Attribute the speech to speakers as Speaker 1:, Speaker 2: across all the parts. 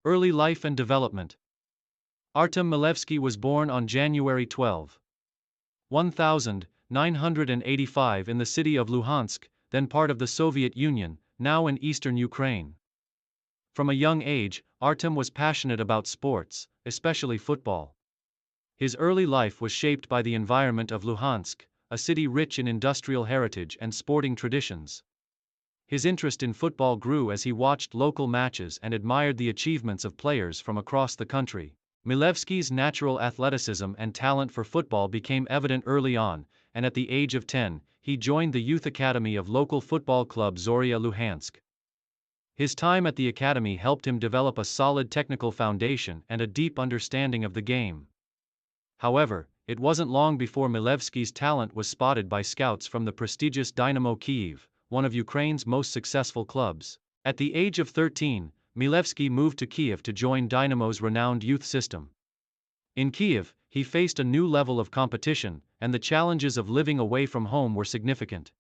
Speaker 1: Early life and development. Artem Milevsky was born on January 12, 1985 in the city of Luhansk, then part of the Soviet Union, now in eastern Ukraine. From a young age, Artem was passionate about sports, especially football. His early life was shaped by the environment of Luhansk, a city rich in industrial heritage and sporting traditions. His interest in football grew as he watched local matches and admired the achievements of players from across the country. Milevsky's natural athleticism and talent for football became evident early on, and at the age of 10, he joined the youth academy of local football club Zorya Luhansk. His time at the academy helped him develop a solid technical foundation and a deep understanding of the game. However, it wasn't long before Milevsky's talent was spotted by scouts from the prestigious Dynamo Kyiv, one of Ukraine's most successful clubs. At the age of 13, Milevsky moved to Kyiv to join Dynamo's renowned youth system. In Kyiv, he faced a new level of competition, and the challenges of living away from home were significant.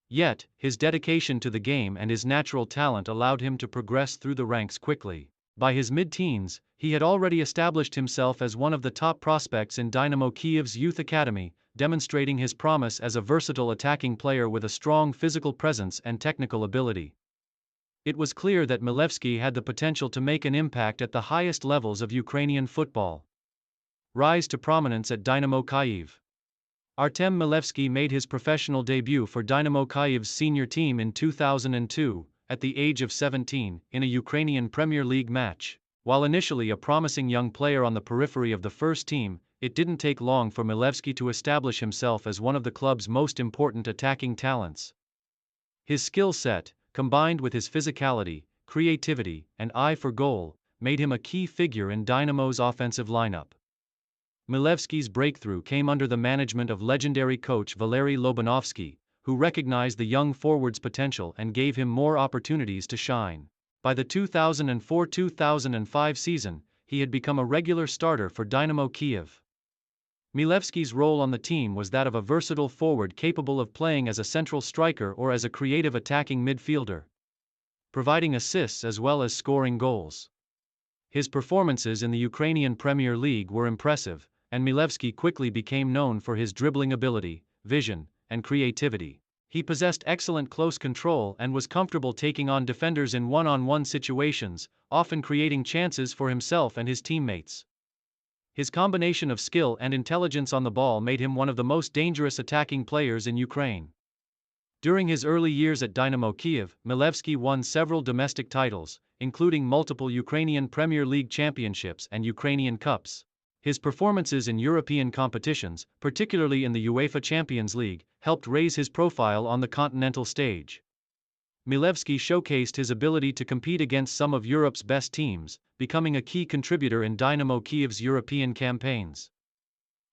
Speaker 1: Yet, his dedication to the game and his natural talent allowed him to progress through the ranks quickly. By his mid-teens, he had already established himself as one of the top prospects in Dynamo Kyiv's youth academy, demonstrating his promise as a versatile attacking player with a strong physical presence and technical ability. It was clear that Milevsky had the potential to make an impact at the highest levels of Ukrainian football. Rise to prominence at Dynamo Kyiv. Artem Milevsky made his professional debut for Dynamo Kyiv's senior team in 2002, at the age of 17, in a Ukrainian Premier League match. While initially a promising young player on the periphery of the first team, it didn't take long for Milevsky to establish himself as one of the club's most important attacking talents. His skill set, combined with his physicality, creativity, and eye for goal, made him a key figure in Dynamo's offensive lineup. Milevsky's breakthrough came under the management of legendary coach Valery Lobanovsky, who recognized the young forward's potential and gave him more opportunities to shine. By the 2004-2005 season, he had become a regular starter for Dynamo Kyiv. Milevsky's role on the team was that of a versatile forward capable of playing as a central striker or as a creative attacking midfielder, providing assists as well as scoring goals. His performances in the Ukrainian Premier League were impressive, and Milevsky quickly became known for his dribbling ability, vision, and creativity. He possessed excellent close control and was comfortable taking on defenders in one-on-one situations, often creating chances for himself and his teammates. His combination of skill and intelligence on the ball made him one of the most dangerous attacking players in Ukraine. During his early years at Dynamo Kyiv, Milevsky won several domestic titles, including multiple Ukrainian Premier League championships and Ukrainian Cups. His performances in European competitions, particularly in the UEFA Champions League, helped raise his profile on the continental stage. Milevsky showcased his ability to compete against some of Europe's best teams, becoming a key contributor in Dynamo Kyiv's European campaigns.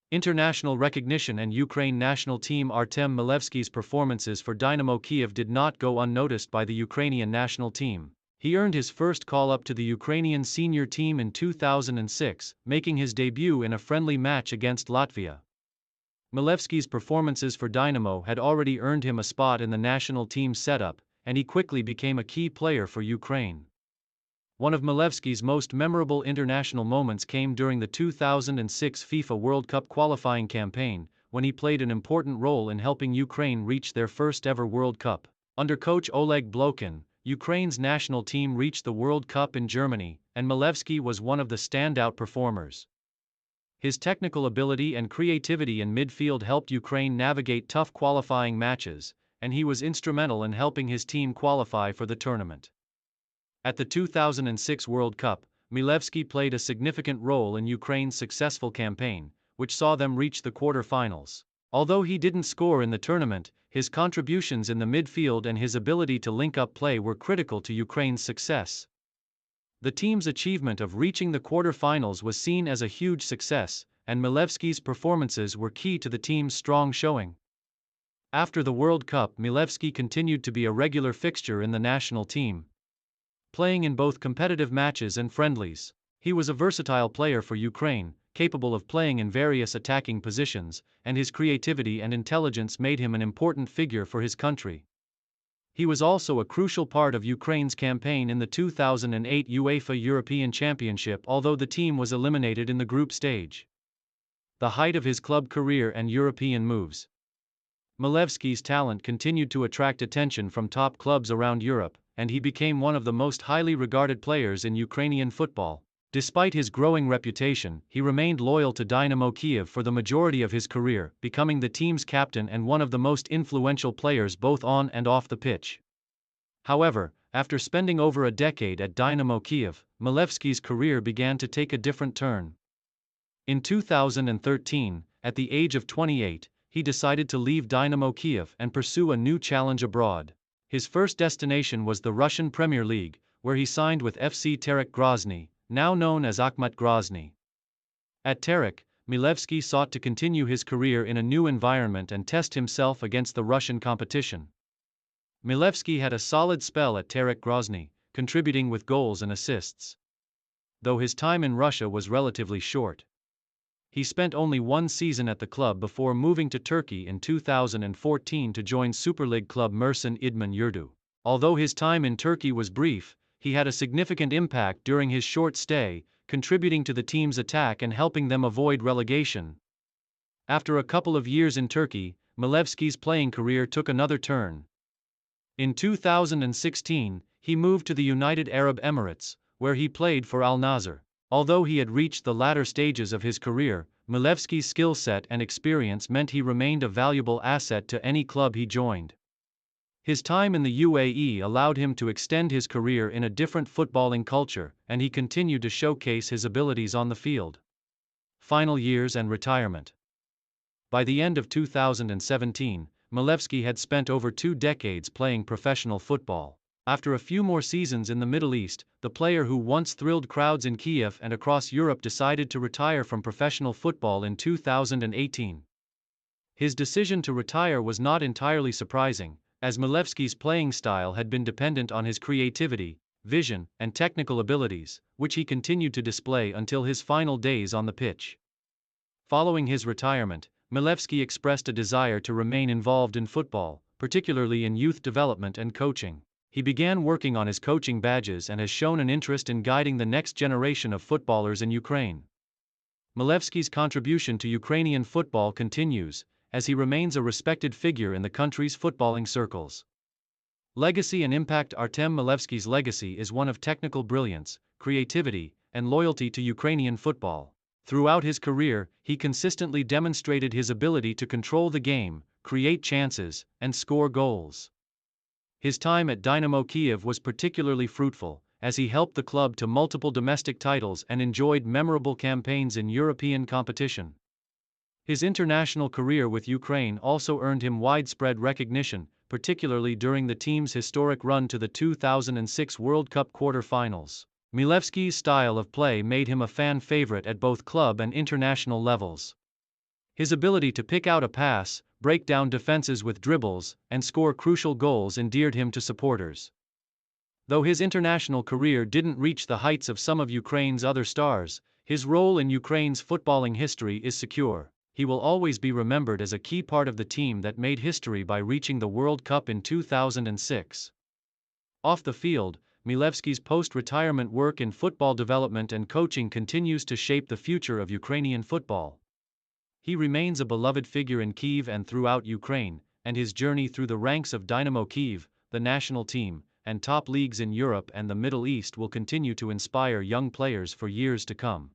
Speaker 1: International recognition and Ukraine national team. Artem Milevsky's performances for Dynamo Kyiv did not go unnoticed by the Ukrainian national team. He earned his first call-up to the Ukrainian senior team in 2006, making his debut in a friendly match against Latvia. Milevsky's performances for Dynamo had already earned him a spot in the national team setup, and he quickly became a key player for Ukraine. One of Milevsky's most memorable international moments came during the 2006 FIFA World Cup qualifying campaign, when he played an important role in helping Ukraine reach their first-ever World Cup. Under coach Oleg Blokhin, Ukraine's national team reached the World Cup in Germany, and Milevsky was one of the standout performers. His technical ability and creativity in midfield helped Ukraine navigate tough qualifying matches, and he was instrumental in helping his team qualify for the tournament. At the 2006 World Cup, Milevsky played a significant role in Ukraine's successful campaign, which saw them reach the quarter-finals. Although he didn't score in the tournament, his contributions in the midfield and his ability to link up play were critical to Ukraine's success. The team's achievement of reaching the quarter-finals was seen as a huge success, and Milevsky's performances were key to the team's strong showing. After the World Cup, Milevsky continued to be a regular fixture in the national team, playing in both competitive matches and friendlies. He was a versatile player for Ukraine, capable of playing in various attacking positions, and his creativity and intelligence made him an important figure for his country. He was also a crucial part of Ukraine's campaign in the 2008 UEFA European Championship, although the team was eliminated in the group stage. The height of his club career and European moves. Milevskyi's talent continued to attract attention from top clubs around Europe, and he became one of the most highly regarded players in Ukrainian football. Despite his growing reputation, he remained loyal to Dynamo Kyiv for the majority of his career, becoming the team's captain and one of the most influential players both on and off the pitch. However, after spending over a decade at Dynamo Kyiv, Milevskyi's career began to take a different turn. In 2013, at the age of 28, he decided to leave Dynamo Kyiv and pursue a new challenge abroad. His first destination was the Russian Premier League, where he signed with FC Terek Grozny, now known as Akhmat Grozny. At Terek, Milevskyi sought to continue his career in a new environment and test himself against the Russian competition. Milevskyi had a solid spell at Terek Grozny, contributing with goals and assists. Though his time in Russia was relatively short. He spent only one season at the club before moving to Turkey in 2014 to join Super League club Mersin Idman Yurdu. Although his time in Turkey was brief, he had a significant impact during his short stay, contributing to the team's attack and helping them avoid relegation. After a couple of years in Turkey, Milevskyi's playing career took another turn. In 2016, he moved to the United Arab Emirates, where he played for Al Nassr. Although he had reached the latter stages of his career, Milevskyi's skill set and experience meant he remained a valuable asset to any club he joined. His time in the UAE allowed him to extend his career in a different footballing culture, and he continued to showcase his abilities on the field. Final years and retirement. By the end of 2017, Milevskyi had spent over 2 decades playing professional football. After a few more seasons in the Middle East, the player who once thrilled crowds in Kyiv and across Europe decided to retire from professional football in 2018. His decision to retire was not entirely surprising, as Milevskyi's playing style had been dependent on his creativity, vision, and technical abilities, which he continued to display until his final days on the pitch. Following his retirement, Milevskyi expressed a desire to remain involved in football, particularly in youth development and coaching. He began working on his coaching badges and has shown an interest in guiding the next generation of footballers in Ukraine. Milevskyi's contribution to Ukrainian football continues, as he remains a respected figure in the country's footballing circles. Legacy and impact. Artem Milevskyi's legacy is one of technical brilliance, creativity, and loyalty to Ukrainian football. Throughout his career, he consistently demonstrated his ability to control the game, create chances, and score goals. His time at Dynamo Kyiv was particularly fruitful, as he helped the club to multiple domestic titles and enjoyed memorable campaigns in European competition. His international career with Ukraine also earned him widespread recognition, particularly during the team's historic run to the 2006 World Cup quarter-finals. Milevskyi's style of play made him a fan favorite at both club and international levels. His ability to pick out a pass, break down defenses with dribbles, and score crucial goals endeared him to supporters. Though his international career didn't reach the heights of some of Ukraine's other stars, his role in Ukraine's footballing history is secure. He will always be remembered as a key part of the team that made history by reaching the World Cup in 2006. Off the field, Milevskyi's post-retirement work in football development and coaching continues to shape the future of Ukrainian football. He remains a beloved figure in Kyiv and throughout Ukraine, and his journey through the ranks of Dynamo Kyiv, the national team, and top leagues in Europe and the Middle East will continue to inspire young players for years to come.